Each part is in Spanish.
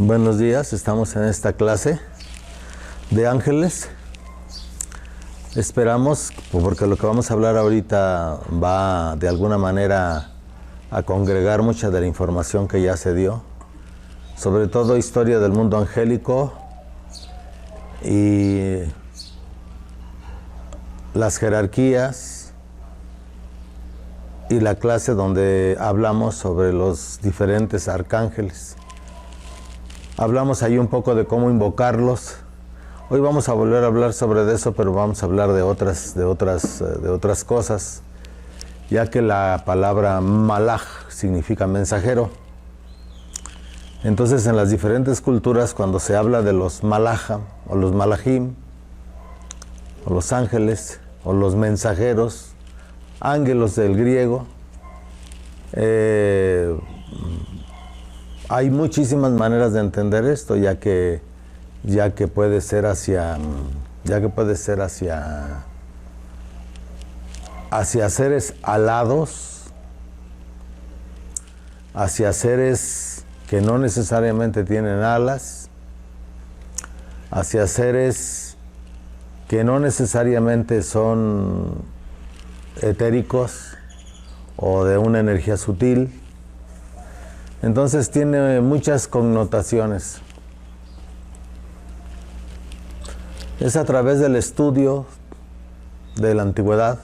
Buenos días, estamos en esta clase de ángeles. Esperamos, porque lo que vamos a hablar ahorita va de alguna manera a congregar mucha de la información que ya se dio, sobre todo historia del mundo angélico y las jerarquías y la clase donde hablamos sobre los diferentes arcángeles. Hablamos ahí un poco de cómo invocarlos. Hoy vamos a volver a hablar sobre eso, pero vamos a hablar de otras cosas, ya que la palabra malaj significa mensajero. Entonces, en las diferentes culturas, cuando se habla de los malajam, o los malajim, o los ángeles, o los mensajeros, ángelos del griego, hay muchísimas maneras de entender esto, ya que puede ser hacia seres alados, hacia seres que no necesariamente tienen alas, hacia seres que no necesariamente son etéricos o de una energía sutil. Entonces tiene muchas connotaciones. Es a través del estudio de la antigüedad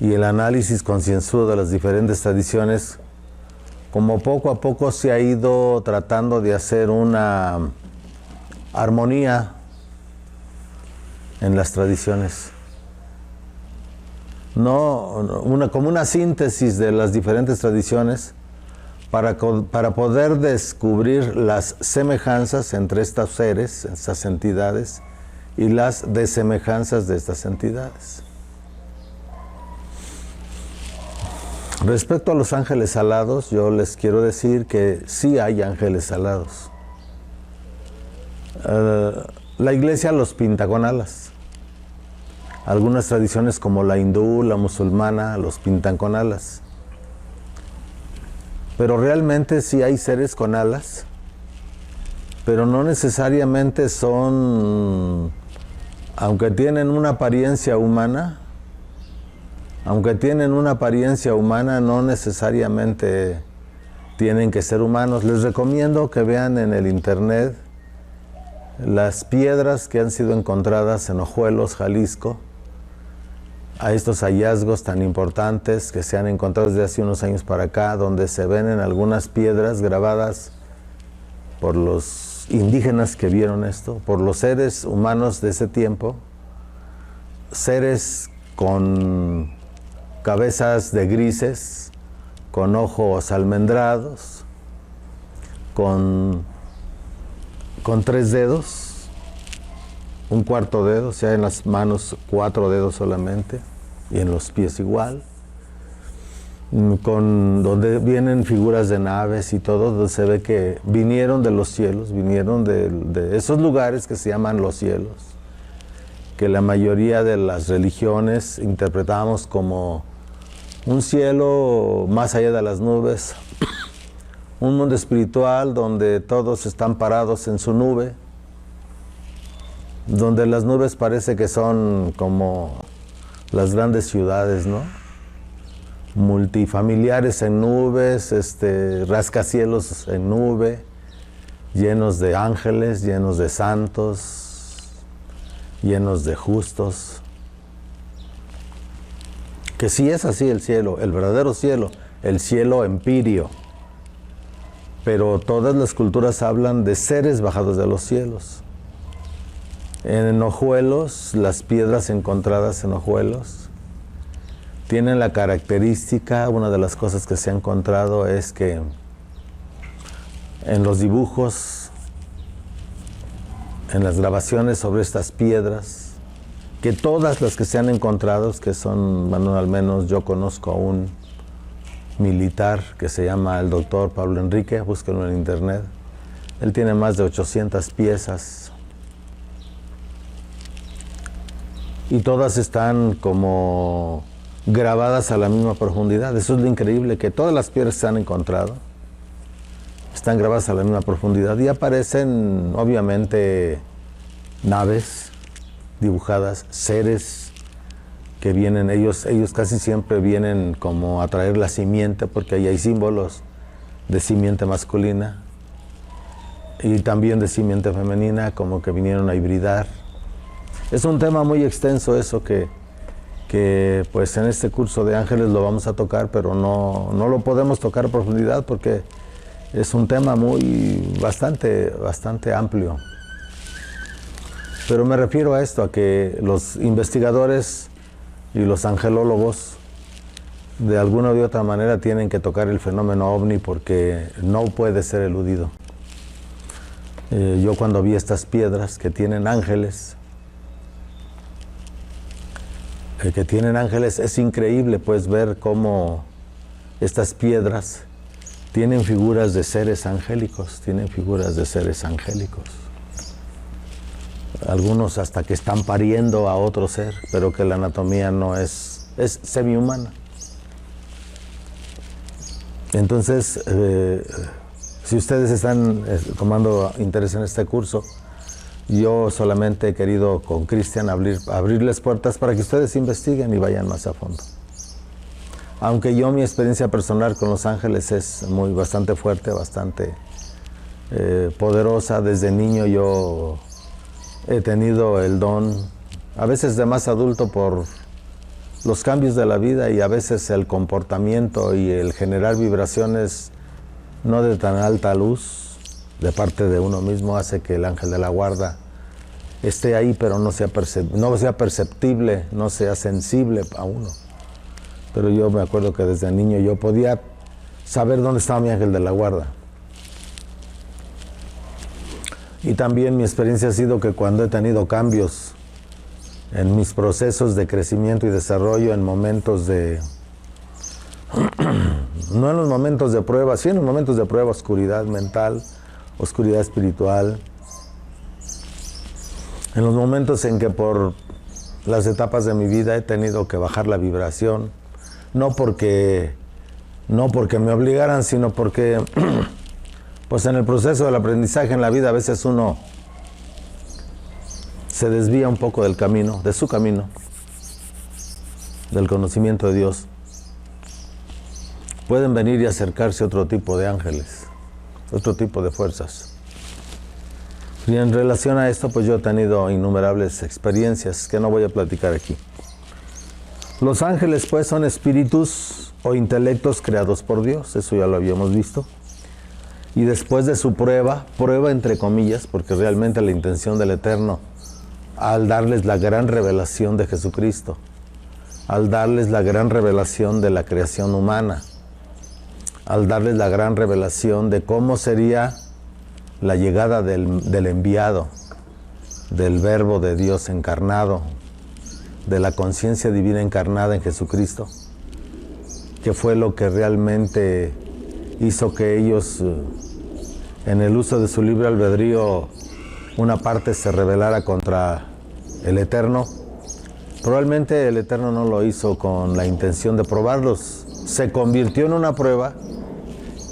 y el análisis concienzudo de las diferentes tradiciones, como poco a poco se ha ido tratando de hacer una armonía en las tradiciones. Como una síntesis de las diferentes tradiciones para poder descubrir las semejanzas entre estos seres, estas entidades, y las desemejanzas de estas entidades. Respecto a los ángeles alados, yo les quiero decir que sí hay ángeles alados. La iglesia los pinta con alas. Algunas tradiciones como la hindú, la musulmana, los pintan con alas. Pero realmente sí hay seres con alas, pero no necesariamente son, aunque tienen una apariencia humana, no necesariamente tienen que ser humanos. Les recomiendo que vean en el internet las piedras que han sido encontradas en Ojuelos, Jalisco, a estos hallazgos tan importantes que se han encontrado desde hace unos años para acá, donde se ven en algunas piedras grabadas por los indígenas que vieron esto, por los seres humanos de ese tiempo, seres con cabezas de grises, con ojos almendrados, con 3 dedos, un cuarto dedo, o sea, en las manos 4 dedos solamente, y en los pies igual, donde vienen figuras de naves y todo, donde se ve que vinieron de los cielos, vinieron de esos lugares que se llaman los cielos, que la mayoría de las religiones interpretamos como un cielo más allá de las nubes, un mundo espiritual donde todos están parados en su nube, donde las nubes parece que son como las grandes ciudades, ¿no? Multifamiliares en nubes, rascacielos en nube, llenos de ángeles, llenos de santos, llenos de justos. Que sí es así el cielo, el verdadero cielo, el cielo empirio. Pero todas las culturas hablan de seres bajados de los cielos. En Ojuelos, las piedras encontradas en Ojuelos tienen la característica, una de las cosas que se ha encontrado es que en los dibujos, en las grabaciones sobre estas piedras, que todas las que se han encontrado, que son, bueno, al menos yo conozco a un militar que se llama el doctor Pablo Enrique, búsquenlo en internet, él tiene más de 800 piezas, y todas están como grabadas a la misma profundidad. Eso es lo increíble, que todas las piedras que se han encontrado están grabadas a la misma profundidad y aparecen obviamente naves dibujadas, seres que vienen, ellos casi siempre vienen como a traer la simiente, porque ahí hay símbolos de simiente masculina y también de simiente femenina, como que vinieron a hibridar. Es un tema muy extenso eso que pues en este curso de ángeles lo vamos a tocar, pero no lo podemos tocar a profundidad porque es un tema bastante amplio. Pero me refiero a esto, a que los investigadores y los angelólogos de alguna u otra manera tienen que tocar el fenómeno ovni porque no puede ser eludido. Yo cuando vi estas piedras que tienen ángeles, es increíble pues ver cómo estas piedras tienen figuras de seres angélicos, Algunos hasta que están pariendo a otro ser, pero que la anatomía no es semi-humana. Entonces, si ustedes están tomando interés en este curso, yo solamente he querido con Cristian abrirles puertas para que ustedes investiguen y vayan más a fondo. Aunque mi experiencia personal con los ángeles es bastante fuerte, bastante poderosa. Desde niño yo he tenido el don, a veces de más adulto por los cambios de la vida y a veces el comportamiento y el generar vibraciones no de tan alta luz de parte de uno mismo hace que el ángel de la guarda esté ahí, pero no sea perceptible, no sea sensible a uno. Pero yo me acuerdo que desde niño yo podía saber dónde estaba mi ángel de la guarda. Y también mi experiencia ha sido que cuando he tenido cambios en mis procesos de crecimiento y desarrollo, en momentos de... no en los momentos de prueba, sí en los momentos de prueba, oscuridad mental, oscuridad espiritual, en los momentos en que por las etapas de mi vida he tenido que bajar la vibración, no porque me obligaran, sino porque pues en el proceso del aprendizaje en la vida a veces uno se desvía un poco del camino, de su camino, del conocimiento de Dios. Pueden venir y acercarse otro tipo de ángeles, otro tipo de fuerzas. Y en relación a esto, pues yo he tenido innumerables experiencias que no voy a platicar aquí. Los ángeles, pues, son espíritus o intelectos creados por Dios, eso ya lo habíamos visto. Y después de su prueba entre comillas, porque realmente la intención del Eterno, al darles la gran revelación de Jesucristo, al darles la gran revelación de la creación humana, al darles la gran revelación de cómo sería la llegada del enviado, del verbo de Dios encarnado, de la conciencia divina encarnada en Jesucristo, que fue lo que realmente hizo que ellos, en el uso de su libre albedrío, una parte se rebelara contra el Eterno. Probablemente el Eterno no lo hizo con la intención de probarlos, se convirtió en una prueba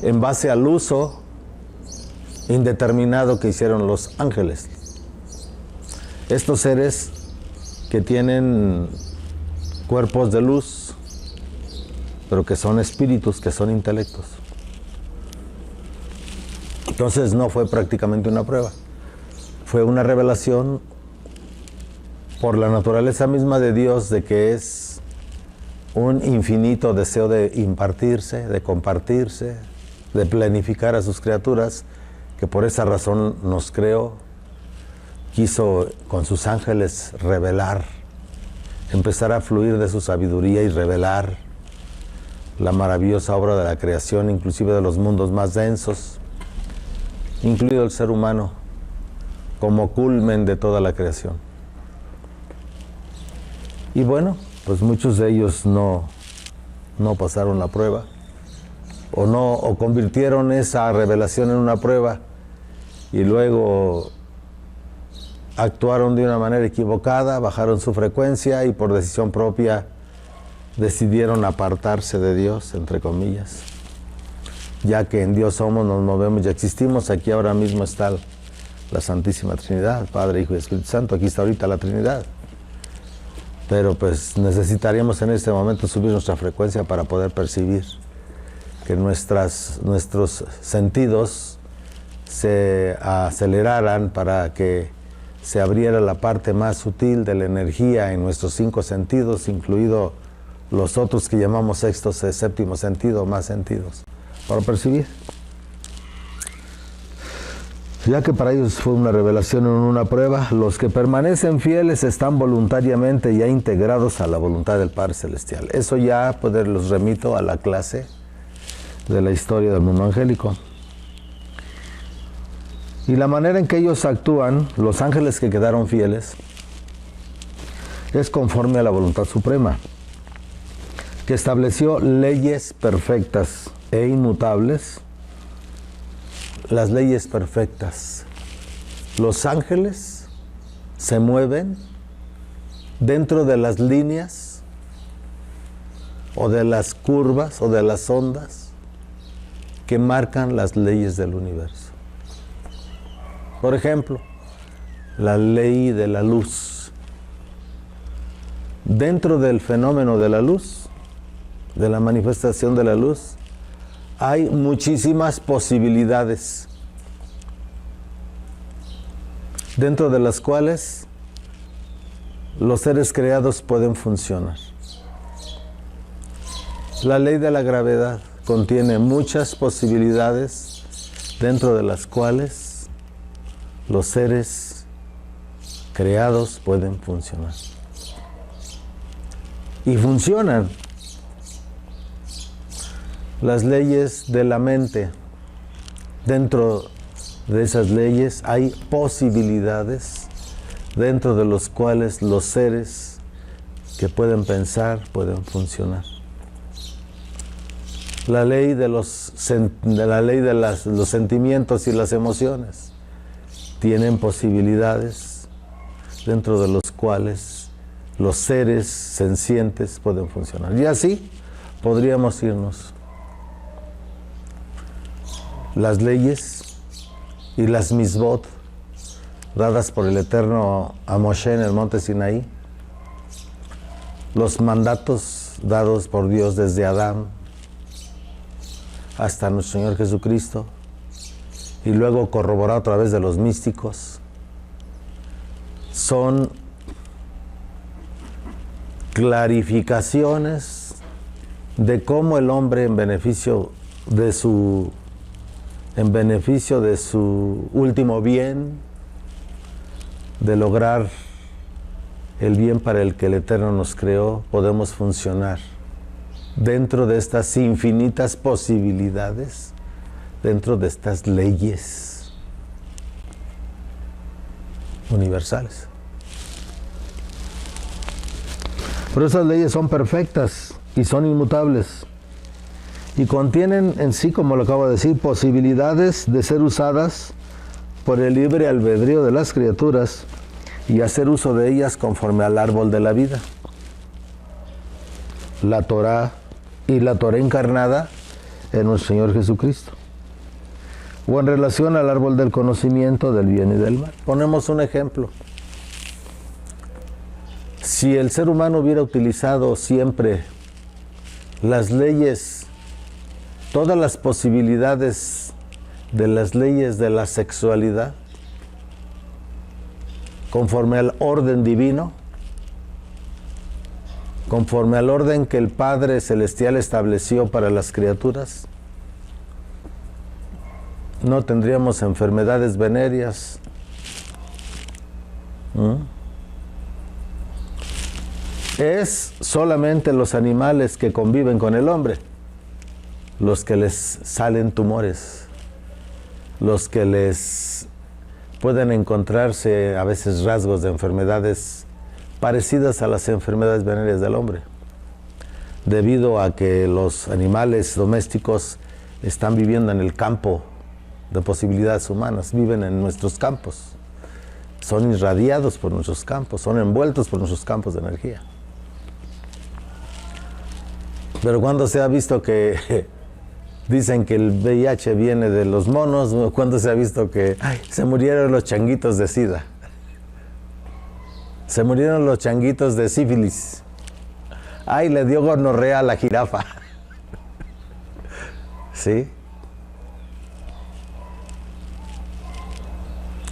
en base al uso indeterminado que hicieron los ángeles. Estos seres que tienen cuerpos de luz, pero que son espíritus, que son intelectos. Entonces no fue prácticamente una prueba, fue una revelación por la naturaleza misma de Dios, de que es un infinito deseo de impartirse, de compartirse, de planificar a sus criaturas, que por esa razón nos creó, quiso con sus ángeles revelar, empezar a fluir de su sabiduría y revelar la maravillosa obra de la creación, inclusive de los mundos más densos, incluido el ser humano, como culmen de toda la creación. Y bueno, pues muchos de ellos no pasaron la prueba, o convirtieron esa revelación en una prueba y luego actuaron de una manera equivocada, bajaron su frecuencia y por decisión propia decidieron apartarse de Dios, entre comillas. ya que en Dios somos, nos movemos y existimos. Aquí ahora mismo está la Santísima Trinidad, Padre, Hijo y Espíritu Santo. Aquí está ahorita la Trinidad. Pero pues necesitaríamos en este momento subir nuestra frecuencia para poder percibir que nuestros sentidos se aceleraran, para que se abriera la parte más sutil de la energía en nuestros 5 sentidos, incluido los otros que llamamos sexto, séptimo sentido, más sentidos, para percibir. Ya que para ellos fue una revelación en una prueba, los que permanecen fieles están voluntariamente ya integrados a la voluntad del Padre Celestial. Eso ya los remito a la clase de la historia del mundo angélico. Y la manera en que ellos actúan, los ángeles que quedaron fieles, es conforme a la voluntad suprema, que estableció leyes perfectas e inmutables. Las leyes perfectas. Los ángeles se mueven dentro de las líneas o de las curvas o de las ondas que marcan las leyes del universo. Por ejemplo, la ley de la luz. Dentro del fenómeno de la luz, de la manifestación de la luz, hay muchísimas posibilidades, dentro de las cuales los seres creados pueden funcionar. La ley de la gravedad contiene muchas posibilidades, dentro de las cuales los seres creados pueden funcionar. Y funcionan. Las leyes de la mente. Dentro de esas leyes hay posibilidades, dentro de los cuales los seres que pueden pensar pueden funcionar. La ley de los sentimientos y las emociones tienen posibilidades, dentro de los cuales los seres sencientes pueden funcionar. Y así podríamos irnos. Las leyes y las misbot dadas por el Eterno a Moshe en el monte Sinaí, los mandatos dados por Dios desde Adán hasta nuestro Señor Jesucristo, y luego corroborado a través de los místicos, son clarificaciones de cómo el hombre, en beneficio de su último bien, de lograr el bien para el que el Eterno nos creó, podemos funcionar dentro de estas infinitas posibilidades, dentro de estas leyes universales. Pero esas leyes son perfectas y son inmutables. Y contienen en sí, como lo acabo de decir, posibilidades de ser usadas por el libre albedrío de las criaturas y hacer uso de ellas conforme al árbol de la vida. La Torá y la Torá encarnada en nuestro Señor Jesucristo. O en relación al árbol del conocimiento del bien y del mal. Ponemos un ejemplo. Si el ser humano hubiera utilizado siempre las leyes, todas las posibilidades de las leyes de la sexualidad, conforme al orden divino, conforme al orden que el Padre Celestial estableció para las criaturas, no tendríamos enfermedades venéreas. Es solamente los animales que conviven con el hombre los que les salen tumores, los que les pueden encontrarse a veces rasgos de enfermedades parecidas a las enfermedades venéreas del hombre, debido a que los animales domésticos están viviendo en el campo de posibilidades humanas, viven en nuestros campos, son irradiados por nuestros campos, son envueltos por nuestros campos de energía. Pero cuando se ha visto que Dicen que el VIH viene de los monos. ¿Cuándo se ha visto que se murieron los changuitos de SIDA? Se murieron los changuitos de sífilis. Ay, le dio gonorrea a la jirafa. ¿Sí?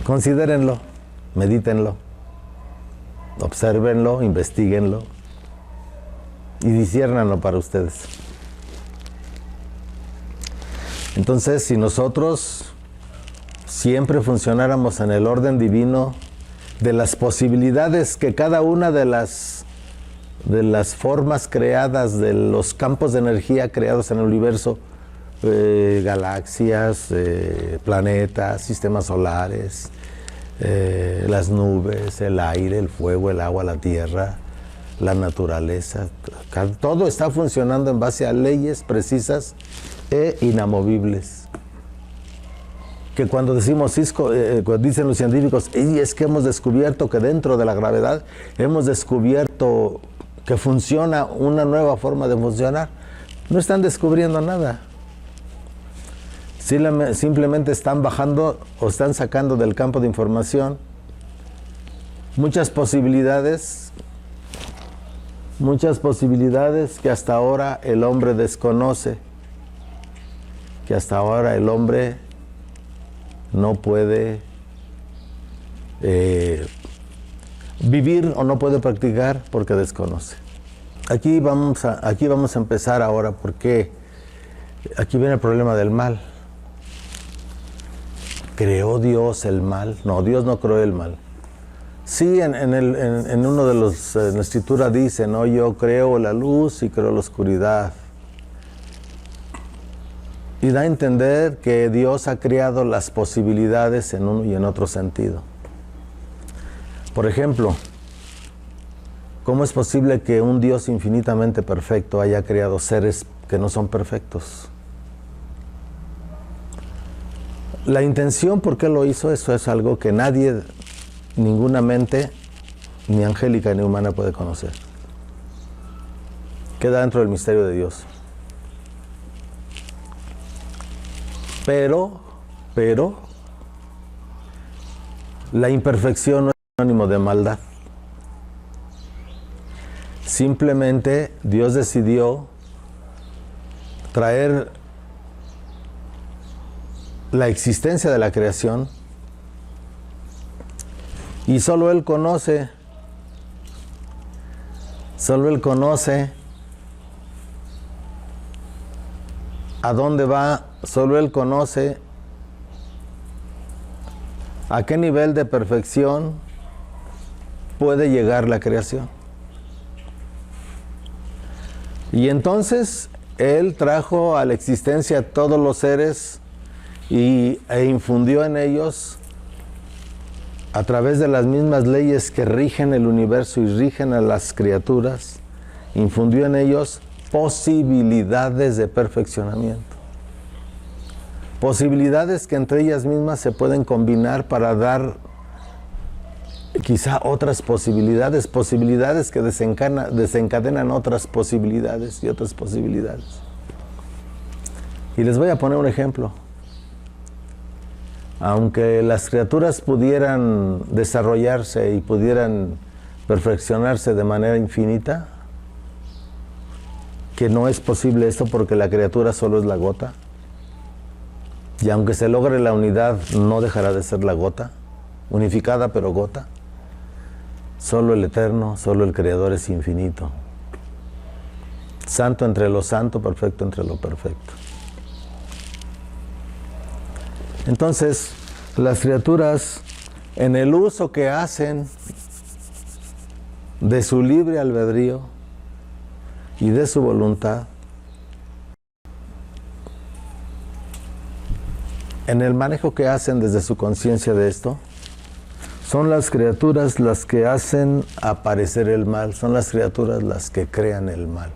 Considérenlo, medítenlo, obsérvenlo, investíguenlo y disciérnanlo para ustedes. Entonces, si nosotros siempre funcionáramos en el orden divino de las posibilidades que cada una de las formas creadas, de los campos de energía creados en el universo, galaxias, planetas, sistemas solares, las nubes, el aire, el fuego, el agua, la tierra, la naturaleza, todo está funcionando en base a leyes precisas e inamovibles. Que cuando decimos Cisco, dicen los científicos, y es que hemos descubierto que dentro de la gravedad hemos descubierto que funciona una nueva forma de funcionar. No están descubriendo nada. Simplemente están bajando o están sacando del campo de información muchas posibilidades que hasta ahora el hombre desconoce, que hasta ahora el hombre no puede vivir o no puede practicar porque desconoce. Aquí vamos a empezar ahora, porque aquí viene el problema del mal. ¿Creó Dios el mal? No, Dios no creó el mal. Sí, en uno de los, en la escritura dice, ¿no? Yo creo la luz y creo la oscuridad. Y da a entender que Dios ha creado las posibilidades en uno y en otro sentido. Por ejemplo, ¿cómo es posible que un Dios infinitamente perfecto haya creado seres que no son perfectos? La intención, ¿por qué lo hizo? Eso es algo que nadie, ninguna mente, ni angélica ni humana puede conocer. Queda dentro del misterio de Dios. Pero, la imperfección no es sinónimo de maldad. Simplemente Dios decidió traer la existencia de la creación y solo Él conoce a dónde va, solo Él conoce a qué nivel de perfección puede llegar la creación. Y entonces Él trajo a la existencia a todos los seres e infundió en ellos, a través de las mismas leyes que rigen el universo y rigen a las criaturas, infundió en ellos posibilidades de perfeccionamiento. Posibilidades que entre ellas mismas se pueden combinar para dar quizá otras posibilidades que desencadenan otras posibilidades y otras posibilidades. Y les voy a poner un ejemplo. Aunque las criaturas pudieran desarrollarse y pudieran perfeccionarse de manera infinita, que no es posible esto porque la criatura solo es la gota, y aunque se logre la unidad, no dejará de ser la gota, unificada pero gota. Solo el Eterno, solo el Creador es infinito. Santo entre lo santo, perfecto entre lo perfecto. Entonces, las criaturas, en el uso que hacen de su libre albedrío y de su voluntad, en el manejo que hacen desde su conciencia de esto, son las criaturas las que hacen aparecer el mal, son las criaturas las que crean el mal.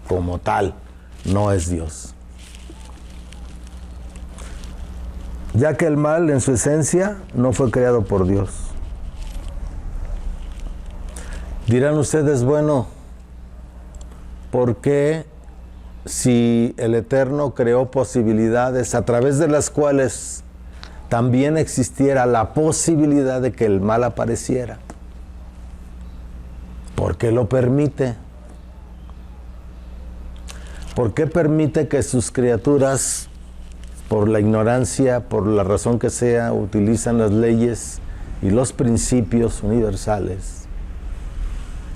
Como tal, no es Dios. Ya que el mal en su esencia no fue creado por Dios. Dirán ustedes, bueno, ¿por qué si el Eterno creó posibilidades a través de las cuales también existiera la posibilidad de que el mal apareciera? ¿Por qué lo permite? ¿Por qué permite que sus criaturas, por la ignorancia, por la razón que sea, utilizan las leyes y los principios universales?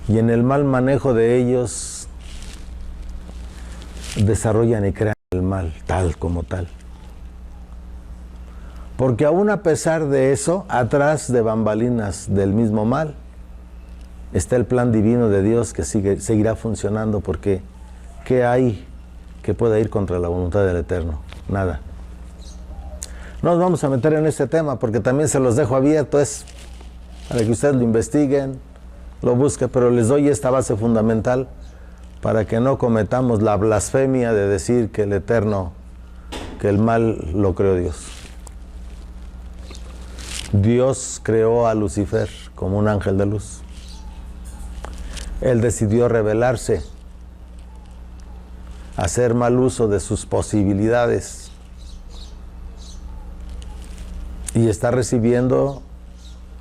Y en el mal manejo de ellos desarrollan y crean el mal, tal como tal. Porque aún a pesar de eso, atrás de bambalinas del mismo mal, está el plan divino de Dios que seguirá funcionando, porque ¿qué hay que pueda ir contra la voluntad del Eterno? Nada. No nos vamos a meter en este tema porque también se los dejo abierto, es para que ustedes lo investiguen, lo busquen, pero les doy esta base fundamental para que no cometamos la blasfemia de decir que el Eterno, que el mal lo creó Dios. Dios creó a Lucifer como un ángel de luz. Él decidió rebelarse, hacer mal uso de sus posibilidades y está recibiendo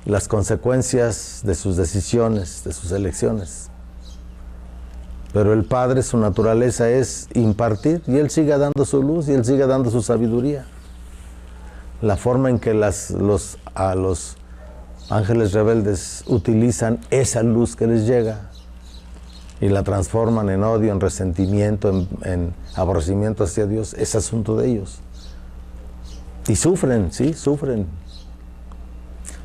las consecuencias de sus decisiones, de sus elecciones. Pero el Padre, su naturaleza es impartir, y Él sigue dando su luz y Él sigue dando su sabiduría. La forma en que los ángeles rebeldes utilizan esa luz que les llega y la transforman en odio, en resentimiento, en aborrecimiento hacia Dios, es asunto de ellos. Y sufren, sí, sufren.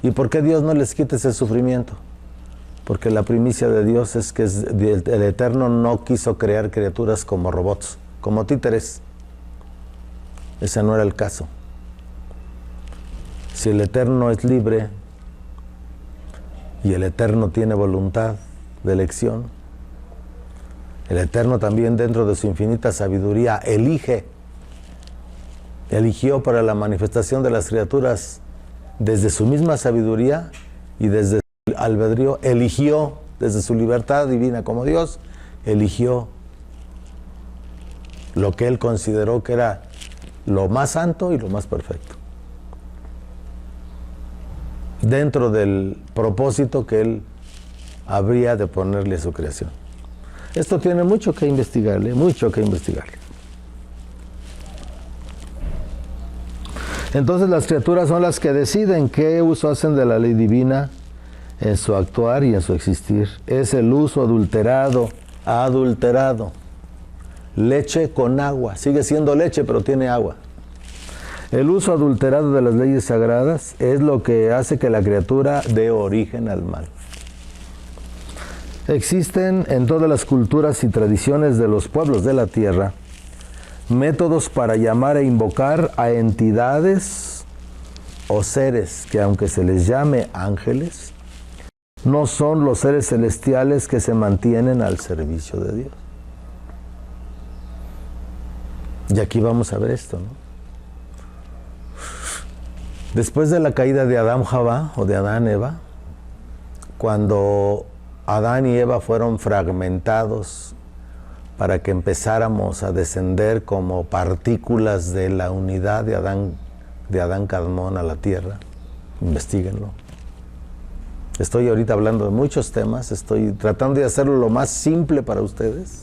¿Y por qué Dios no les quita ese sufrimiento? Porque la primicia de Dios es que el Eterno no quiso crear criaturas como robots, como títeres. Ese no era el caso. Si el Eterno es libre y el Eterno tiene voluntad de elección, el Eterno también, dentro de su infinita sabiduría, eligió para la manifestación de las criaturas desde su misma sabiduría y desde su albedrío, eligió desde su libertad divina como Dios, eligió lo que Él consideró que era lo más santo y lo más perfecto, dentro del propósito que Él habría de ponerle a su creación. Esto tiene mucho que investigarle, mucho que investigarle. Entonces las criaturas son las que deciden qué uso hacen de la ley divina en su actuar y en su existir. Es el uso adulterado. Leche con agua. Sigue siendo leche, pero tiene agua. El uso adulterado de las leyes sagradas es lo que hace que la criatura dé origen al mal. Existen en todas las culturas y tradiciones de los pueblos de la tierra métodos para llamar e invocar a entidades o seres que, aunque se les llame ángeles, no son los seres celestiales que se mantienen al servicio de Dios. Y aquí vamos a ver esto, ¿no? Después de la caída de Adán Jabá, o de Adán Eva, cuando Adán y Eva fueron fragmentados para que empezáramos a descender como partículas de la unidad de Adán Kadmón a la tierra, investíguenlo. Estoy ahorita hablando de muchos temas, estoy tratando de hacerlo lo más simple para ustedes.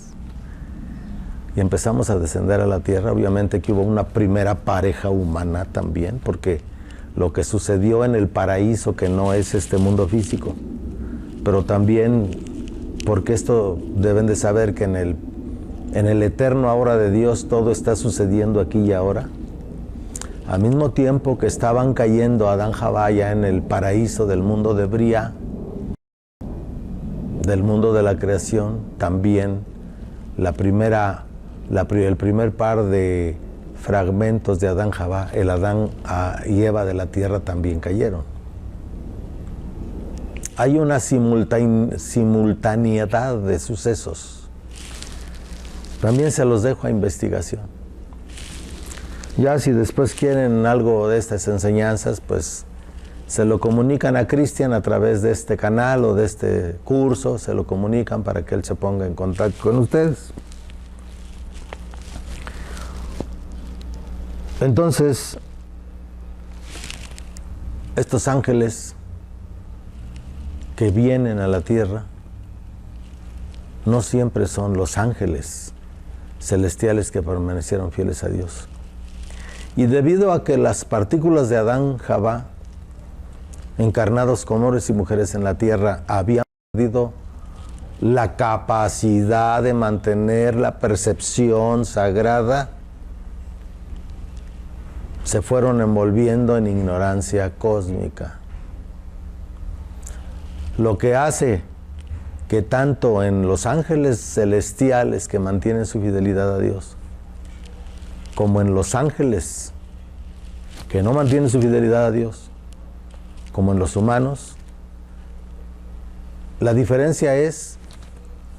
Y empezamos a descender a la tierra. Obviamente que hubo una primera pareja humana también, porque lo que sucedió en el paraíso, que no es este mundo físico, pero también porque esto deben de saber que en el eterno ahora de Dios todo está sucediendo aquí y ahora. Al mismo tiempo que estaban cayendo Adán y Jabá ya en el paraíso del mundo de Bria, del mundo de la creación, también el primer par de fragmentos de Adán y Jabá, el Adán y Eva de la tierra, también cayeron. Hay una simultaneidad de sucesos. También se los dejo a investigación. Ya si después quieren algo de estas enseñanzas, pues se lo comunican a Cristian a través de este canal o de este curso, se lo comunican para que él se ponga en contacto con ustedes. Entonces, estos ángeles que vienen a la tierra no siempre son los ángeles celestiales que permanecieron fieles a Dios. Y debido a que las partículas de Adán, Javá, encarnados como hombres y mujeres en la tierra, habían perdido la capacidad de mantener la percepción sagrada, se fueron envolviendo en ignorancia cósmica. Lo que hace que tanto en los ángeles celestiales que mantienen su fidelidad a Dios, como en los ángeles que no mantienen su fidelidad a Dios, como en los humanos, la diferencia es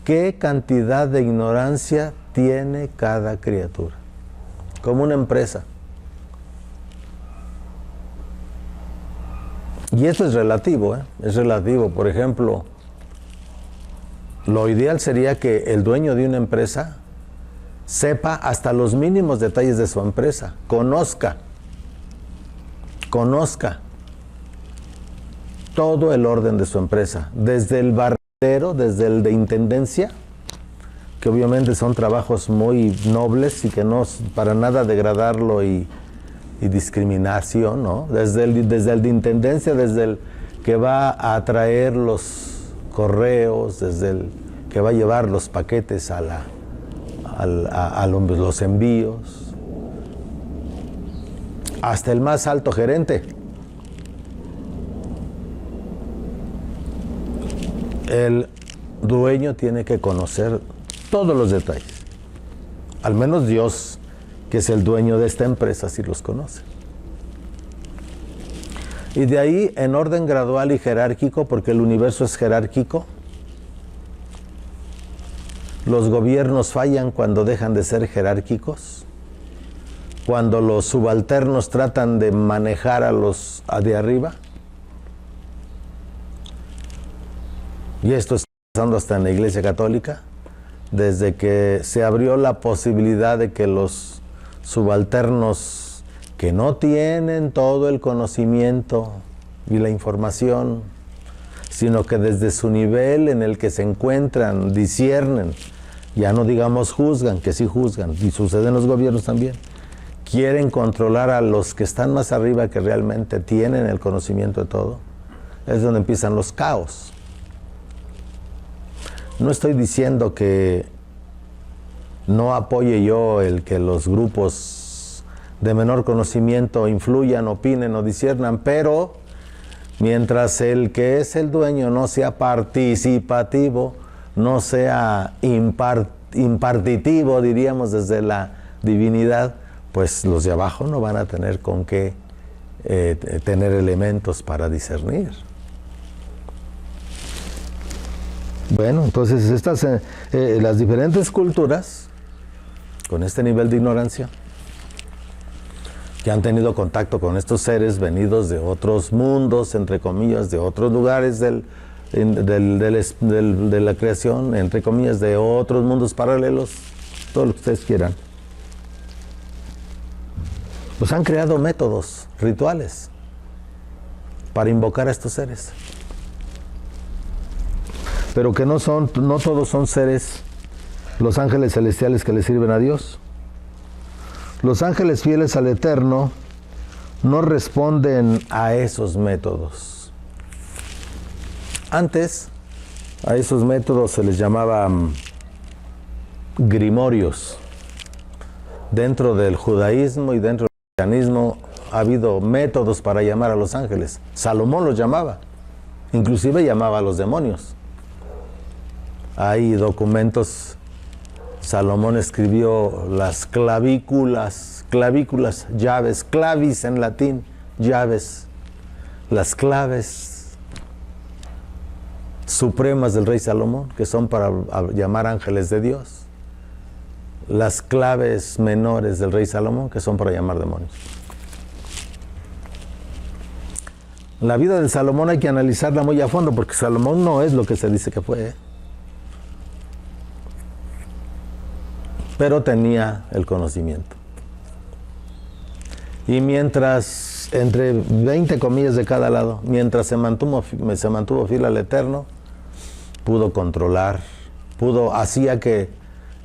qué cantidad de ignorancia tiene cada criatura. Como una empresa. Y esto es relativo, es relativo. Por ejemplo, lo ideal sería que el dueño de una empresa sepa hasta los mínimos detalles de su empresa, conozca todo el orden de su empresa, desde el barrendero, desde el de intendencia, que obviamente son trabajos muy nobles y que no para nada degradarlo y discriminación, ¿no? Desde el de intendencia, desde el que va a traer los correos, desde el que va a llevar los paquetes a los envíos, hasta el más alto gerente. El dueño tiene que conocer todos los detalles. Al menos Dios, que es el dueño de esta empresa, sí los conoce. Y de ahí, en orden gradual y jerárquico, porque el universo es jerárquico, los gobiernos fallan cuando dejan de ser jerárquicos, cuando los subalternos tratan de manejar a los de arriba. Y esto está pasando hasta en la Iglesia Católica, desde que se abrió la posibilidad de que los subalternos que no tienen todo el conocimiento y la información, sino que desde su nivel en el que se encuentran, disciernen, ya no digamos juzgan, que sí juzgan, y sucede en los gobiernos también, quieren controlar a los que están más arriba, que realmente tienen el conocimiento de todo, es donde empiezan los caos. No estoy diciendo que no apoye yo el que los grupos de menor conocimiento influyan, opinen o disciernan, pero mientras el que es el dueño no sea participativo, no sea impartitivo, diríamos desde la divinidad, pues los de abajo no van a tener con qué tener elementos para discernir. Bueno, entonces las diferentes culturas con este nivel de ignorancia, que han tenido contacto con estos seres venidos de otros mundos, entre comillas, de otros lugares de la creación, entre comillas, de otros mundos paralelos, todo lo que ustedes quieran, pues han creado métodos, rituales, para invocar a estos seres. Pero que no todos son seres, los ángeles celestiales que le sirven a Dios. Los ángeles fieles al Eterno no responden a esos métodos. Antes, a esos métodos se les llamaba grimorios. Dentro del judaísmo y dentro del cristianismo ha habido métodos para llamar a los ángeles. Salomón los llamaba, inclusive llamaba a los demonios. Hay documentos, Salomón escribió las clavículas, llaves, clavis en latín, llaves, las claves supremas del rey Salomón, que son para llamar ángeles de Dios, las claves menores del rey Salomón, que son para llamar demonios. La vida de Salomón hay que analizarla muy a fondo, porque Salomón no es lo que se dice que fue, pero tenía el conocimiento. Y mientras, entre 20 comillas de cada lado, mientras se mantuvo fiel al Eterno, pudo controlar, hacía que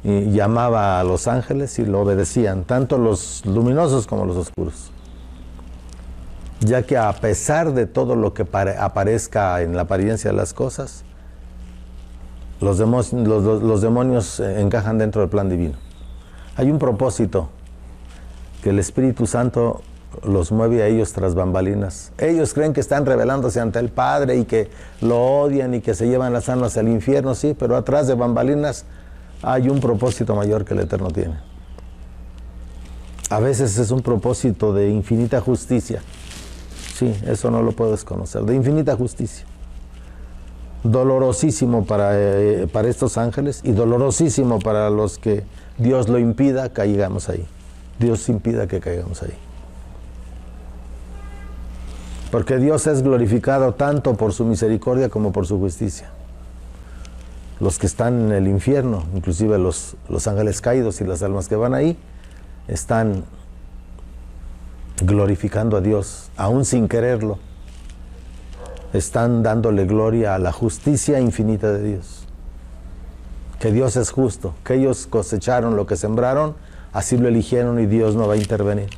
llamaba a los ángeles y lo obedecían, tanto los luminosos como los oscuros. Ya que a pesar de todo lo que aparezca en la apariencia de las cosas, los demonios encajan dentro del plan divino. Hay un propósito, que el Espíritu Santo los mueve a ellos tras bambalinas. Ellos creen que están rebelándose ante el Padre y que lo odian y que se llevan las almas al infierno, sí, pero atrás de bambalinas hay un propósito mayor que el Eterno tiene. A veces es un propósito de infinita justicia. Sí, eso no lo puedo desconocer, de infinita justicia. Dolorosísimo para estos ángeles y dolorosísimo para los que Dios lo impida, caigamos ahí. Dios impida que caigamos ahí. Porque Dios es glorificado tanto por su misericordia como por su justicia. Los que están en el infierno, inclusive los ángeles caídos y las almas que van ahí, están glorificando a Dios, aún sin quererlo. Están dándole gloria a la justicia infinita de Dios. Que Dios es justo, que ellos cosecharon lo que sembraron, así lo eligieron y Dios no va a intervenir,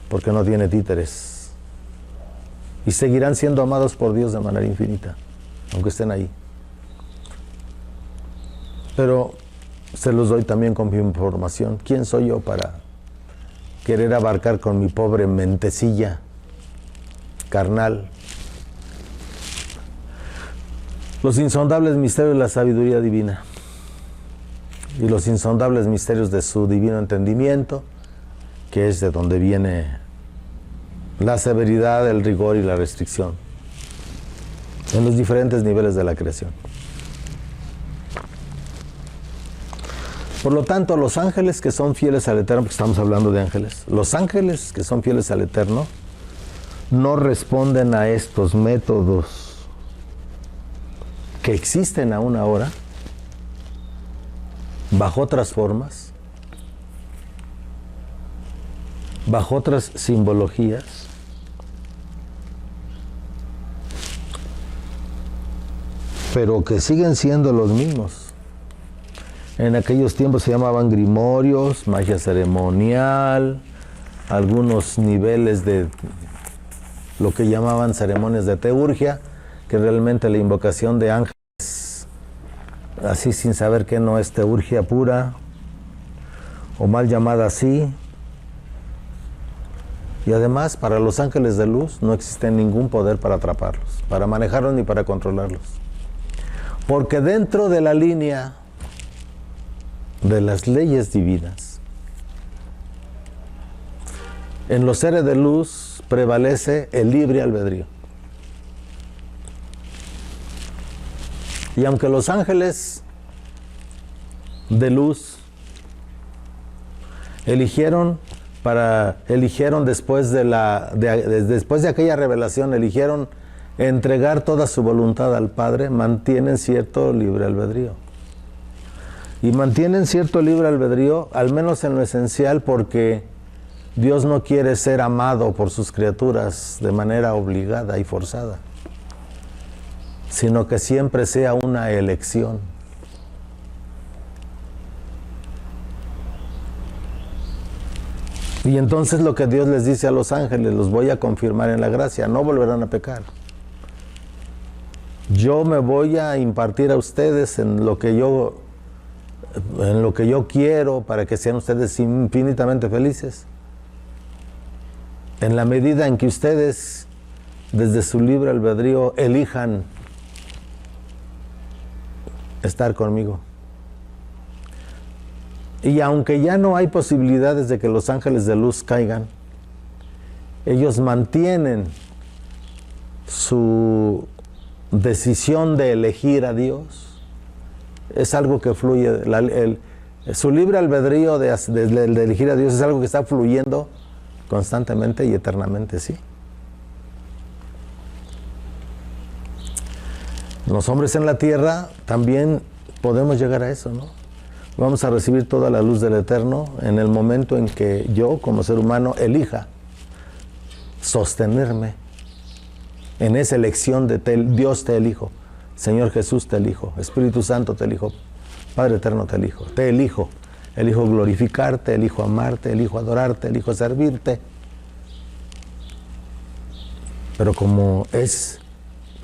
porque no tiene títeres. Y seguirán siendo amados por Dios de manera infinita, aunque estén ahí. Pero se los doy también con mi información. ¿Quién soy yo para querer abarcar con mi pobre mentecilla carnal los insondables misterios de la sabiduría divina y los insondables misterios de su divino entendimiento, que es de donde viene la severidad, el rigor y la restricción en los diferentes niveles de la creación? Por lo tanto, los ángeles que son fieles al Eterno, porque estamos hablando de ángeles, los ángeles que son fieles al Eterno no responden a estos métodos que existen aún ahora, bajo otras formas, bajo otras simbologías, pero que siguen siendo los mismos. En aquellos tiempos se llamaban grimorios, magia ceremonial, algunos niveles de lo que llamaban ceremonias de teurgia, que realmente la invocación de ángeles, así sin saber que no es teurgia pura, o mal llamada así. Y además, para los ángeles de luz no existe ningún poder para atraparlos, para manejarlos ni para controlarlos. Porque dentro de la línea de las leyes divinas, en los seres de luz prevalece el libre albedrío. Y aunque los ángeles de luz eligieron después de aquella revelación, eligieron entregar toda su voluntad al Padre, mantienen cierto libre albedrío. Y mantienen cierto libre albedrío, al menos en lo esencial, porque Dios no quiere ser amado por sus criaturas de manera obligada y forzada, sino que siempre sea una elección. Y entonces lo que Dios les dice a los ángeles, los voy a confirmar en la gracia, no volverán a pecar. Yo me voy a impartir a ustedes en lo que yo quiero para que sean ustedes infinitamente felices. En la medida en que ustedes, desde su libre albedrío, elijan estar conmigo. Y aunque ya no hay posibilidades de que los ángeles de luz caigan, ellos mantienen su decisión de elegir a Dios. Es algo que fluye, su libre albedrío de elegir a Dios es algo que está fluyendo constantemente y eternamente, sí. Los hombres en la tierra también podemos llegar a eso, ¿no? Vamos a recibir toda la luz del Eterno en el momento en que yo, como ser humano, elija sostenerme en esa elección de Dios te elijo, Señor Jesús te elijo, Espíritu Santo te elijo, Padre Eterno te elijo, elijo glorificarte, elijo amarte, elijo adorarte, elijo servirte. Pero como es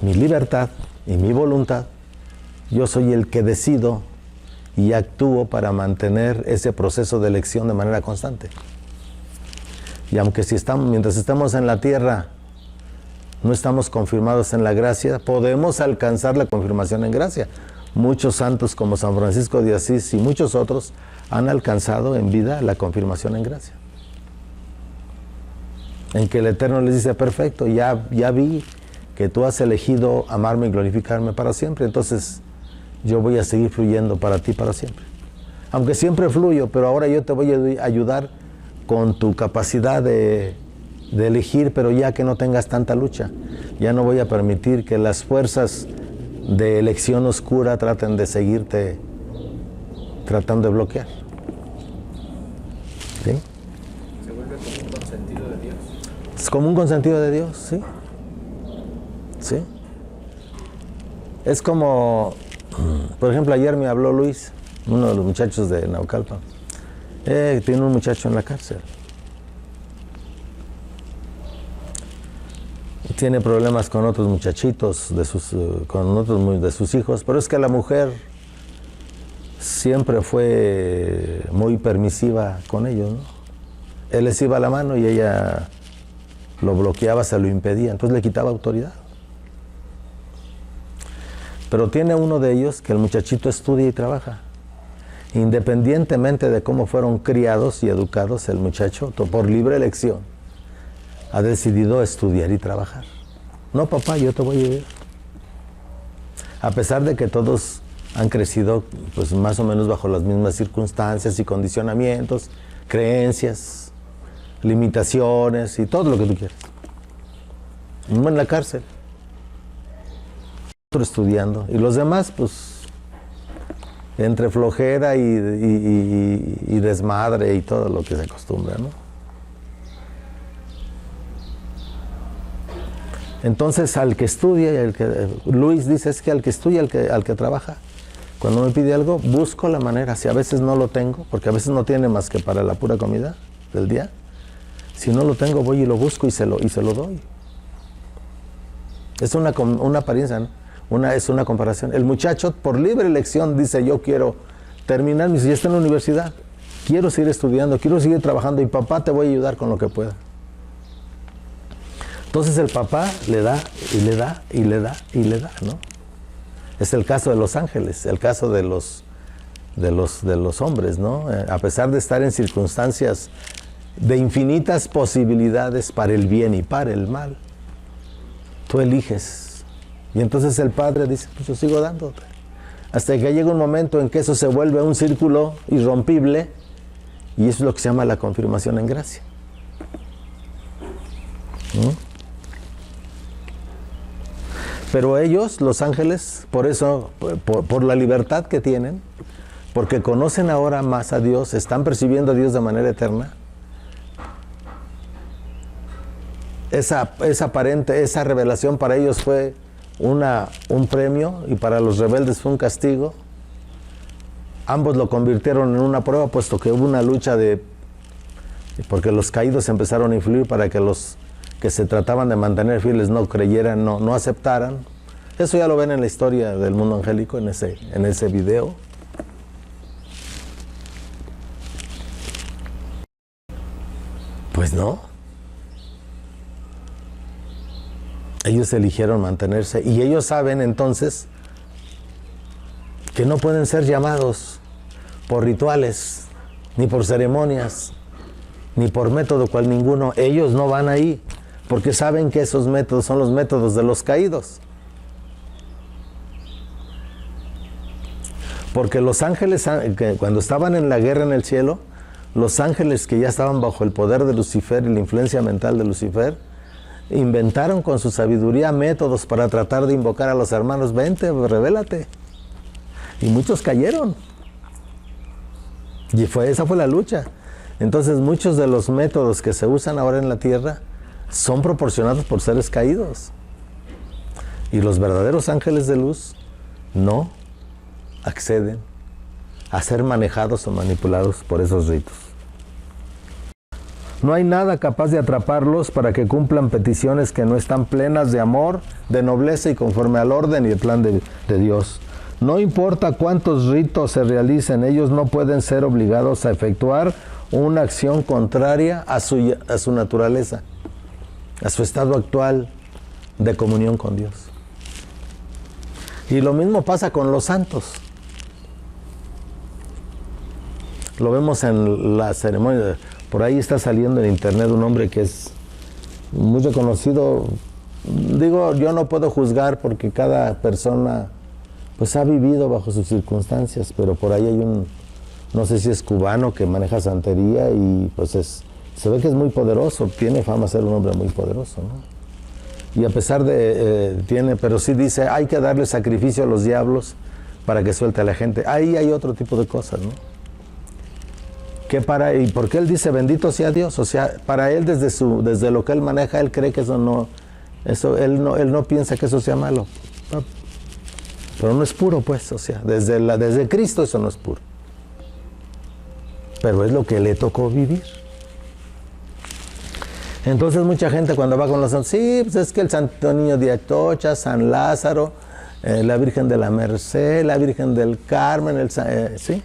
mi libertad y mi voluntad, yo soy el que decido y actúo para mantener ese proceso de elección de manera constante. Y aunque mientras estamos en la tierra, no estamos confirmados en la gracia, podemos alcanzar la confirmación en gracia. Muchos santos como San Francisco de Asís y muchos otros han alcanzado en vida la confirmación en gracia. En que el Eterno les dice, perfecto, ya vi que tú has elegido amarme y glorificarme para siempre, entonces yo voy a seguir fluyendo para ti para siempre. Aunque siempre fluyo, pero ahora yo te voy a ayudar con tu capacidad de elegir, pero ya que no tengas tanta lucha. Ya no voy a permitir que las fuerzas de elección oscura traten de seguirte, tratando de bloquear. ¿Sí? Se vuelve como un consentido de Dios. Es como un consentido de Dios, sí. Sí. Es como, por ejemplo, ayer me habló Luis, uno de los muchachos de Naucalpan. Tiene un muchacho en la cárcel. Tiene problemas con otros muchachitos, con otros de sus hijos, pero es que la mujer siempre fue muy permisiva con ellos, ¿no? Él les iba a la mano y ella lo bloqueaba, se lo impedía, entonces le quitaba autoridad. Pero tiene uno de ellos que el muchachito estudia y trabaja. Independientemente de cómo fueron criados y educados, el muchacho, por libre elección, ha decidido estudiar y trabajar. No, papá, yo te voy a ayudar. A pesar de que todos han crecido pues más o menos bajo las mismas circunstancias y condicionamientos, creencias, limitaciones y todo lo que tú quieras. Uno en la cárcel, otro estudiando, y los demás pues entre flojera y desmadre y todo lo que se acostumbra, ¿no? Entonces al que estudia, Luis dice, es que al que estudia, al que trabaja, cuando me pide algo, busco la manera, si a veces no lo tengo, porque a veces no tiene más que para la pura comida del día, si no lo tengo voy y lo busco y se lo doy. Es una apariencia, ¿no? Es una comparación. El muchacho por libre elección dice, yo quiero terminar, me dice, ya está en la universidad, quiero seguir estudiando, quiero seguir trabajando y papá te voy a ayudar con lo que pueda. Entonces el papá le da y le da y le da y le da, ¿no? Es el caso de los ángeles, el caso de los hombres, ¿no? A pesar de estar en circunstancias de infinitas posibilidades para el bien y para el mal, tú eliges. Y entonces el Padre dice, pues yo sigo dándote. Hasta que llega un momento en que eso se vuelve un círculo irrompible, y eso es lo que se llama la confirmación en gracia. ¿Mm? Pero ellos, los ángeles, por eso, por la libertad que tienen, porque conocen ahora más a Dios, están percibiendo a Dios de manera eterna, esa revelación para ellos fue un premio y para los rebeldes fue un castigo. Ambos lo convirtieron en una prueba, puesto que hubo una lucha porque los caídos empezaron a influir para que los que se trataban de mantener fieles no creyeran, no aceptaran. Eso ya lo ven en la historia del mundo angélico, en ese video. Pues no. Ellos eligieron mantenerse y ellos saben entonces que no pueden ser llamados por rituales, ni por ceremonias, ni por método cual ninguno. Ellos no van ahí, porque saben que esos métodos son los métodos de los caídos. Porque los ángeles, cuando estaban en la guerra en el cielo, los ángeles que ya estaban bajo el poder de Lucifer y la influencia mental de Lucifer, inventaron con su sabiduría métodos para tratar de invocar a los hermanos, vente, revélate. Y muchos cayeron. Y esa fue la lucha. Entonces muchos de los métodos que se usan ahora en la tierra son proporcionados por seres caídos. Y los verdaderos ángeles de luz no acceden a ser manejados o manipulados por esos ritos. No hay nada capaz de atraparlos para que cumplan peticiones que no están plenas de amor, de nobleza y conforme al orden y el plan de Dios. No importa cuántos ritos se realicen, ellos no pueden ser obligados a efectuar una acción contraria a su naturaleza, a su estado actual de comunión con Dios. Y lo mismo pasa con los santos. Lo vemos en la ceremonia. Por ahí está saliendo en internet un hombre que es muy reconocido. Digo, yo no puedo juzgar porque cada persona pues ha vivido bajo sus circunstancias, pero por ahí hay un, no sé si es cubano, que maneja santería y pues se ve que es muy poderoso, tiene fama de ser un hombre muy poderoso, ¿no? Y a pesar de, pero sí dice, hay que darle sacrificio a los diablos para que suelte a la gente. Ahí hay otro tipo de cosas, ¿no? ¿Y por qué él dice bendito sea Dios? O sea, para él desde lo que él maneja, él cree que él no piensa que eso sea malo. Pero no es puro, pues, o sea, desde Cristo eso no es puro. Pero es lo que le tocó vivir. Entonces mucha gente cuando va con los santos, sí, pues es que el Santo Niño de Atocha, San Lázaro, la Virgen de la Merced, la Virgen del Carmen, ¿sí?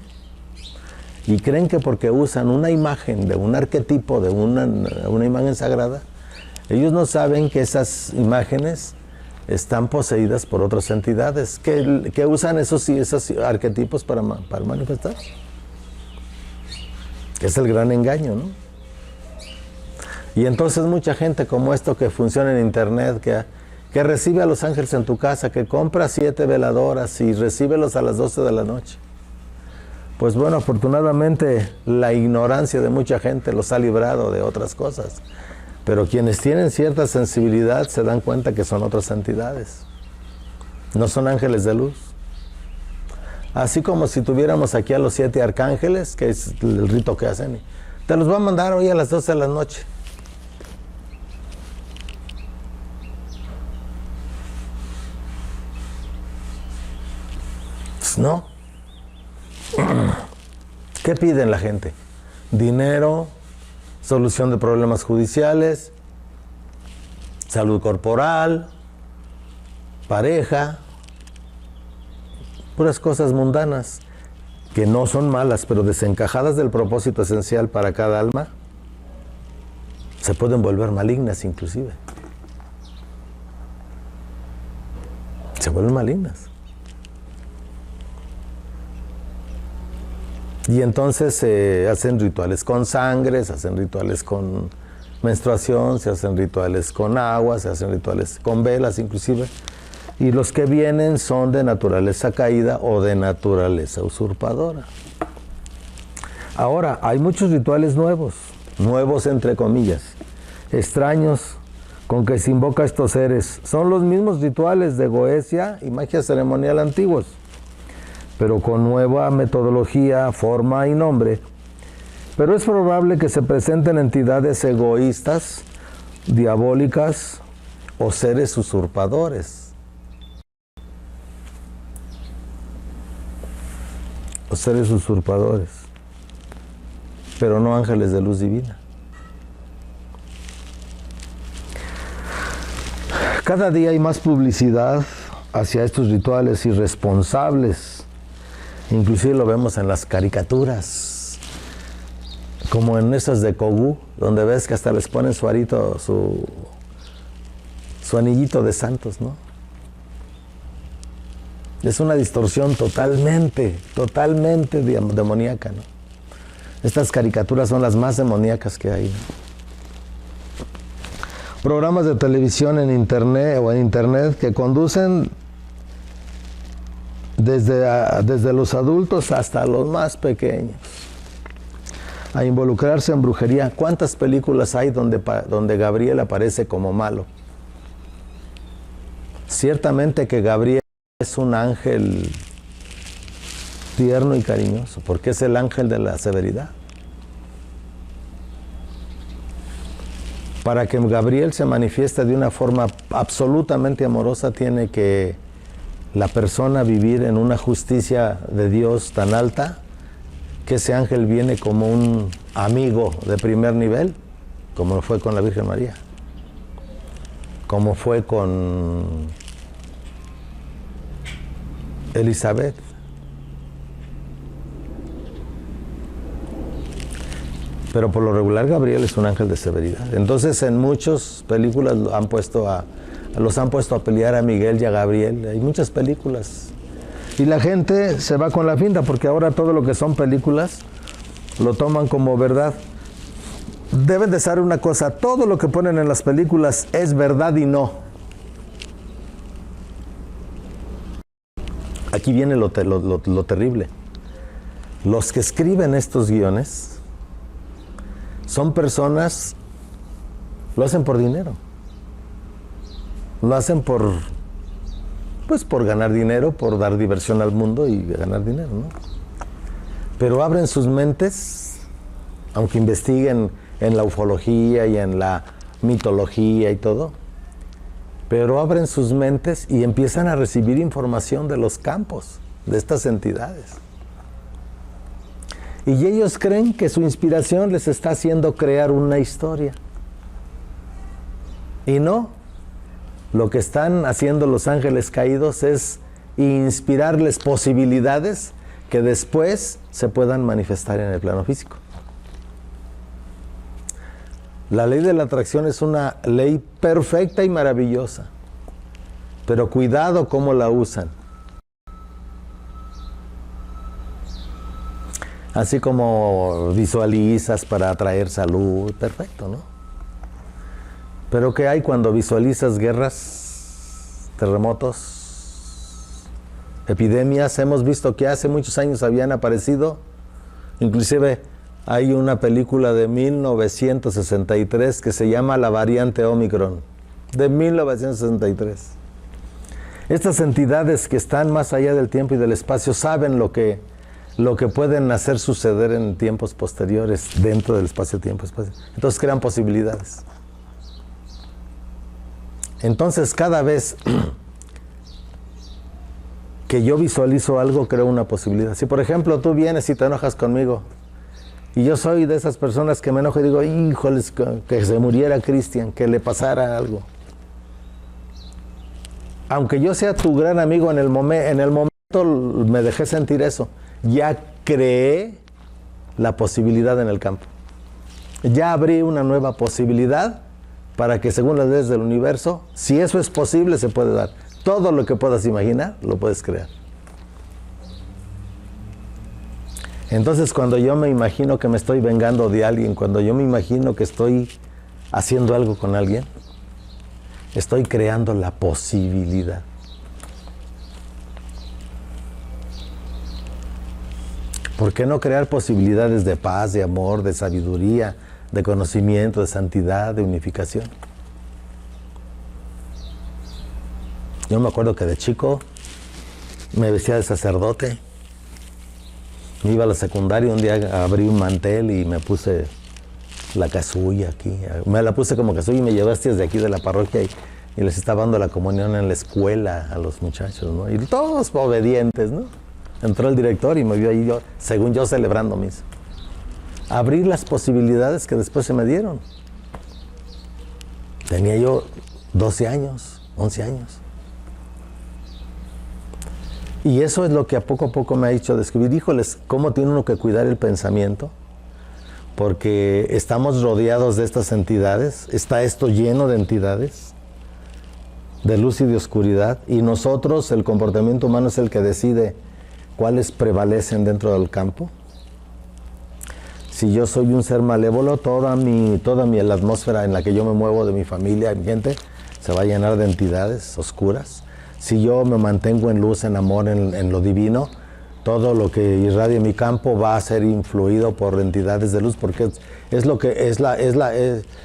Y creen que porque usan una imagen de un arquetipo, de una imagen sagrada, ellos no saben que esas imágenes están poseídas por otras entidades que usan esos arquetipos para manifestar. Es el gran engaño, ¿no? Y entonces mucha gente como esto que funciona en internet, que recibe a los ángeles en tu casa, que compra 7 veladoras y recíbelos a las 12 de la noche. Pues bueno, afortunadamente la ignorancia de mucha gente los ha librado de otras cosas. Pero quienes tienen cierta sensibilidad se dan cuenta que son otras entidades. No son ángeles de luz. Así como si tuviéramos aquí a los 7 arcángeles, que es el rito que hacen. Te los va a mandar hoy a las 12 de la noche. Pues no. ¿Qué piden la gente? Dinero, solución de problemas judiciales, salud corporal, pareja, puras cosas mundanas que no son malas, pero desencajadas del propósito esencial para cada alma, se pueden volver malignas inclusive. Se vuelven malignas. Y entonces se hacen rituales con sangre, se hacen rituales con menstruación, se hacen rituales con agua, se hacen rituales con velas inclusive. Y los que vienen son de naturaleza caída o de naturaleza usurpadora. Ahora, hay muchos rituales nuevos entre comillas, extraños, con que se invoca a estos seres. Son los mismos rituales de Goetia y magia ceremonial antiguos, pero con nueva metodología, forma y nombre. Pero es probable que se presenten entidades egoístas, diabólicas o seres usurpadores. O seres usurpadores, pero no ángeles de luz divina. Cada día hay más publicidad hacia estos rituales irresponsables. Inclusive lo vemos en las caricaturas, como en esas de Kogú, donde ves que hasta les ponen su arito, su anillito de santos, ¿no? Es una distorsión totalmente demoníaca, ¿no? Estas caricaturas son las más demoníacas que hay, ¿no? Programas de televisión en internet que conducen desde los adultos hasta los más pequeños a involucrarse en brujería. ¿Cuántas películas hay donde Gabriel aparece como malo? Ciertamente que Gabriel es un ángel tierno y cariñoso, porque es el ángel de la severidad. Para que Gabriel se manifieste de una forma absolutamente amorosa, tiene que la persona vivir en una justicia de Dios tan alta que ese ángel viene como un amigo de primer nivel, como fue con la Virgen María, como fue con Elizabeth. Pero por lo regular Gabriel es un ángel de severidad. Entonces en muchas películas los han puesto a pelear a Miguel y a Gabriel. Hay muchas películas. Y la gente se va con la finta, porque ahora todo lo que son películas lo toman como verdad. Deben de saber una cosa, todo lo que ponen en las películas es verdad y no. Aquí viene lo terrible. Los que escriben estos guiones son personas, lo hacen por dinero. Lo hacen por ganar dinero, por dar diversión al mundo y ganar dinero, ¿no? Pero abren sus mentes, aunque investiguen en la ufología y en la mitología y todo, pero abren sus mentes y empiezan a recibir información de los campos, de estas entidades. Y ellos creen que su inspiración les está haciendo crear una historia. Y no, lo que están haciendo los ángeles caídos es inspirarles posibilidades que después se puedan manifestar en el plano físico. La ley de la atracción es una ley perfecta y maravillosa, pero cuidado cómo la usan. Así como visualizas para atraer salud, perfecto, ¿no? Pero ¿qué hay cuando visualizas guerras, terremotos, epidemias? Hemos visto que hace muchos años habían aparecido, inclusive hay una película de 1963 que se llama La Variante Omicron, de 1963. Estas entidades que están más allá del tiempo y del espacio saben lo que pueden hacer suceder en tiempos posteriores dentro del espacio-tiempo. Entonces crean posibilidades. Entonces cada vez que yo visualizo algo, creo una posibilidad. Si por ejemplo tú vienes y te enojas conmigo, y yo soy de esas personas que me enojo y digo, híjoles, que se muriera Cristian, que le pasara algo. Aunque yo sea tu gran amigo, en el momento me dejé sentir eso. Ya creé la posibilidad en el campo. Ya abrí una nueva posibilidad para que, según las leyes del universo, si eso es posible, se puede dar. Todo lo que puedas imaginar, lo puedes crear. Entonces, cuando yo me imagino que me estoy vengando de alguien, cuando yo me imagino que estoy haciendo algo con alguien, estoy creando la posibilidad. ¿Por qué no crear posibilidades de paz, de amor, de sabiduría, de conocimiento, de santidad, de unificación? Yo me acuerdo que de chico me vestía de sacerdote. Me iba a la secundaria, un día abrí un mantel y me puse la casulla aquí. Me la puse como casulla y me llevaste desde aquí de la parroquia y les estaba dando la comunión en la escuela a los muchachos, ¿no? Y todos obedientes, ¿no? Entró el director y me vio ahí, según yo, celebrando misa. Abrir las posibilidades que después se me dieron. Tenía yo 12 años, 11 años. Y eso es lo que a poco me ha hecho descubrir. Híjoles, ¿cómo tiene uno que cuidar el pensamiento? Porque estamos rodeados de estas entidades, está esto lleno de entidades, de luz y de oscuridad, y nosotros, el comportamiento humano es el que decide cuáles prevalecen dentro del campo. Si yo soy un ser malévolo, toda la atmósfera en la que yo me muevo, de mi familia, de mi gente, se va a llenar de entidades oscuras. Si yo me mantengo en luz, en amor, en lo divino, todo lo que irradie mi campo va a ser influido por entidades de luz, porque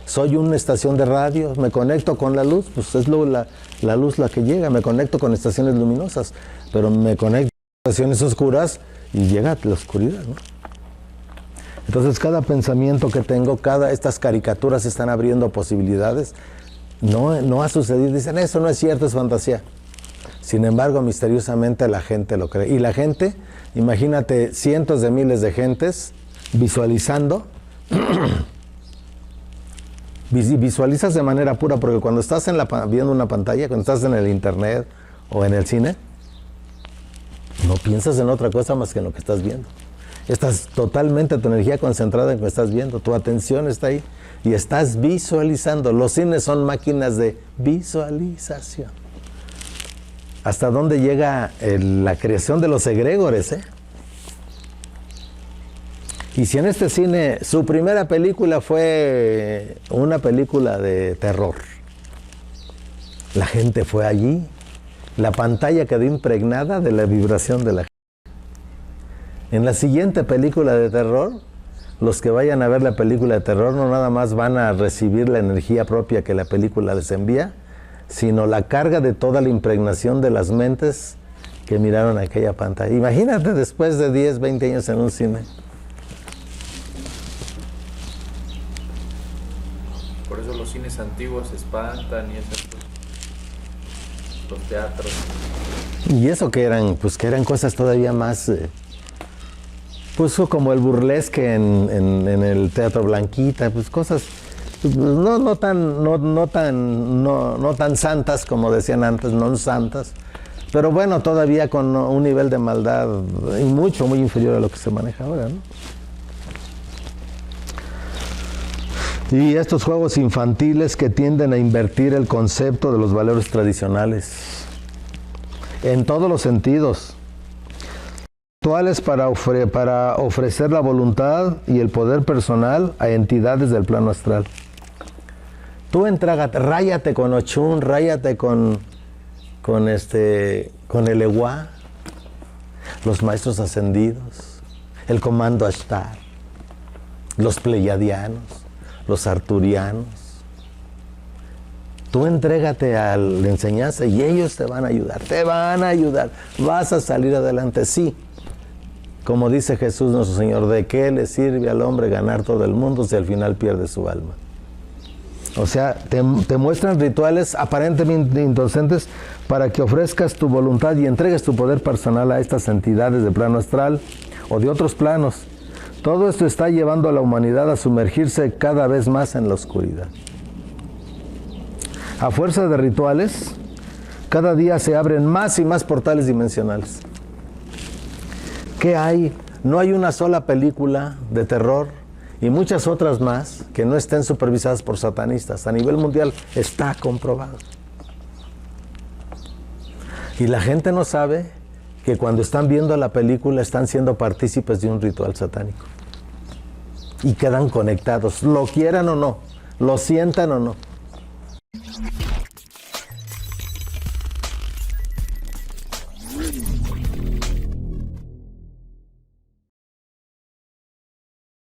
soy una estación de radio, me conecto con la luz, pues es la luz la que llega, me conecto con estaciones luminosas, pero me conecto con estaciones oscuras y llega la oscuridad, ¿no? Entonces cada pensamiento que tengo, estas caricaturas están abriendo posibilidades. No ha sucedido, dicen, eso no es cierto, es fantasía. Sin embargo, misteriosamente la gente lo cree. Y la gente, imagínate, cientos de miles de gentes visualizando. Visualizas de manera pura, porque cuando estás viendo una pantalla, cuando estás en el internet o en el cine, no piensas en otra cosa más que en lo que estás viendo. Estás totalmente tu energía concentrada en lo que estás viendo, tu atención está ahí y estás visualizando. Los cines son máquinas de visualización. ¿Hasta dónde llega la creación de los egregores? Y si en este cine su primera película fue una película de terror, la gente fue allí, la pantalla quedó impregnada de la vibración de la gente. En la siguiente película de terror, los que vayan a ver la película de terror no nada más van a recibir la energía propia que la película les envía, sino la carga de toda la impregnación de las mentes que miraron aquella pantalla. Imagínate después de 10, 20 años en un cine. Por eso los cines antiguos se espantan y esas cosas. Los teatros. Y eso que eran cosas todavía más, pues como el burlesque en el Teatro Blanquita, pues cosas no tan santas como decían antes, no santas, pero bueno, todavía con un nivel de maldad muy inferior a lo que se maneja ahora, ¿no? Y estos juegos infantiles que tienden a invertir el concepto de los valores tradicionales en todos los sentidos, rituales para ofrecer la voluntad y el poder personal a entidades del plano astral. Tú ráyate con Ochun, ráyate con el Ewa, los maestros ascendidos, el comando Ashtar, los pleiadianos, los arturianos. Tú entrégate a la enseñanza y ellos te van a ayudar, vas a salir adelante, sí. Como dice Jesús nuestro Señor, ¿de qué le sirve al hombre ganar todo el mundo si al final pierde su alma? O sea, te muestran rituales aparentemente inocentes para que ofrezcas tu voluntad y entregues tu poder personal a estas entidades de plano astral o de otros planos. Todo esto está llevando a la humanidad a sumergirse cada vez más en la oscuridad. A fuerza de rituales, cada día se abren más y más portales dimensionales. ¿Qué hay? No hay una sola película de terror y muchas otras más que no estén supervisadas por satanistas. A nivel mundial está comprobado. Y la gente no sabe que cuando están viendo la película están siendo partícipes de un ritual satánico. Y quedan conectados, lo quieran o no, lo sientan o no.